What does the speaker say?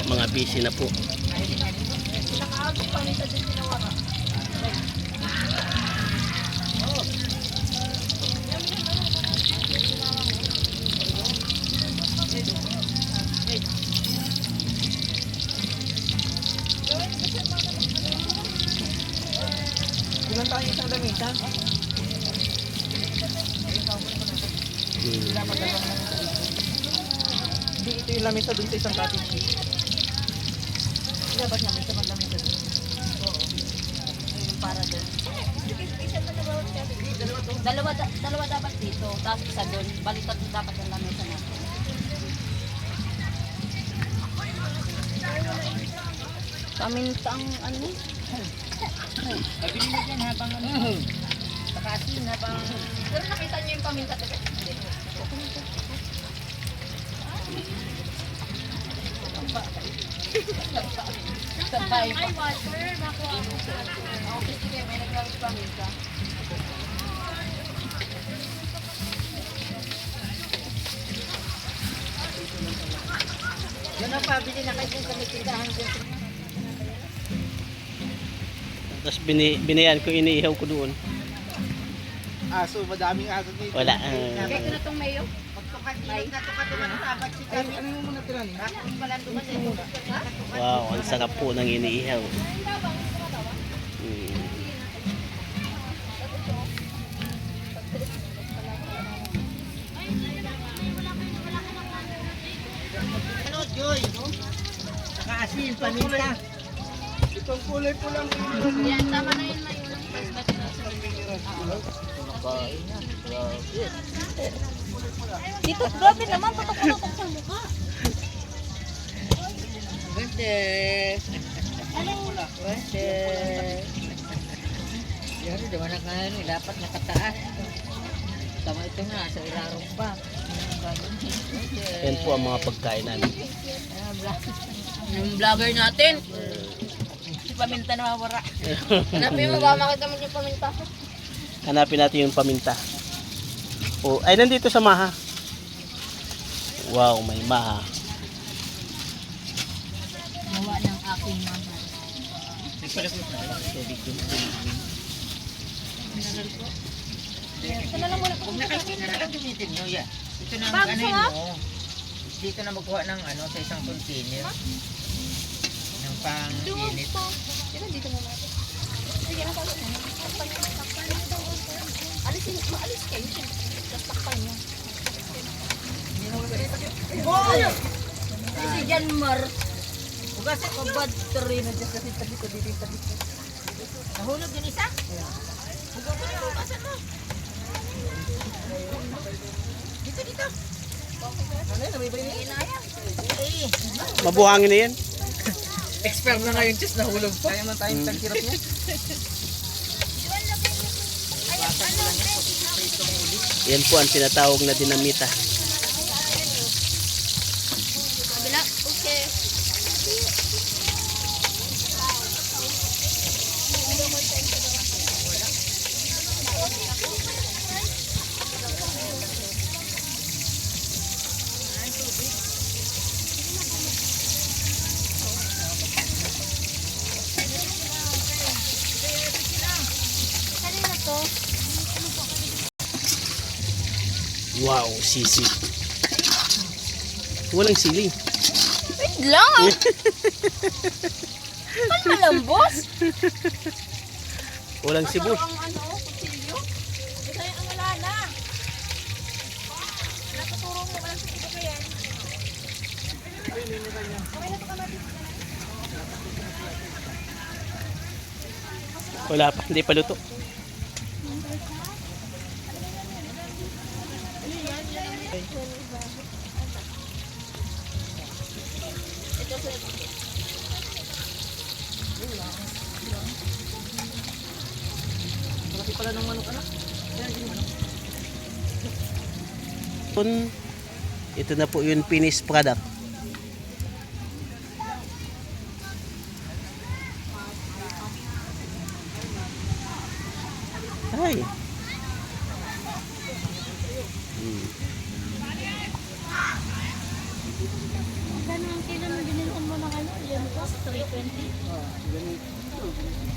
Mga busy na po. Ilan tayo isang lamesa? Dapat dalawang lamesa dito. Hindi, ito yung lamesa dun sa isang cottage. Dapat lamesa man lamesa dun. Oo. Yung para dun. Dalawa dapat dito, tapos isa doon. Baliktad dapat ang lamesa natin. Paminta ang ano? Pabili mo dyan habang ano. Pakasin habang... Pero nakita niyo yung paminta taga? Sabay pa. Ay, water. Nakuha ako. Okay, sige. May nagkawin paminta. Yan ang pabili na kayo sa may tindahan dyan. Tapos binayan ko, iniihaw ko doon. Aso, madaming aso dito. Wala. Kaya ko na itong mayo. Magtukat naman ang sabat si Kami. Ano mo muna tira niya? Wow, ang sarap po ng iniihaw. Ano, Joy? Saka asin, paminta. Itong kulay po lang. Yan, tama na yun mayo. Dito, grabe naman. Patok-patok sa mukha. Pwede. Pwede. Yan, diba na ano, dapat nakataas. Tama ito nga, sa ilarong pa. Yan po ang mga pagkain namin. Yung vlogger natin. Si paminta na mawara. Hanapin mo ba makita mo yung paminta? Hanapin natin yung paminta. Oh, ay nandito sa maha. Wow, may maha. Gawa ng aking mama. Ito na lang muna. Huwag na kasi na lang gamitin mo yan. Ito na Bago ano sarap? mo. Dito na magkuha ng ano sa isang container. Ng pang-init. Ito dito muna natin. Sige na pala. Maalis kayo. Takpan niyo. Si Janmar. Hugasin ko Kabad tari na dyan. kasi tabi ko dito yung tabi ko. Nahulog yung isa? Hugasin mo. Dito, dito. Ano yun? Nabibay na yun? Eh. Mabuhangin na yan. Expert na nga yung chest, nahulog pa. Kaya man tayong tagkirap niya. Yan po ang tinatawag na dinamita. Kabila. Okay. Kanina to? Wow, sisi. Walang sili. Wait lang. Ano malambos? Walang sibuyas. Ang ano, kutsilyo? Ito yung ang wala na. Nakaturo mo ka lang sa ito kaya. Wala pa, hindi pa luto. Ito sa Malaki pala ng manok, anak. Ito na po yung finished product. Ay. Magkano ang kilo na binilhan mo ng ano? Yan po, 320.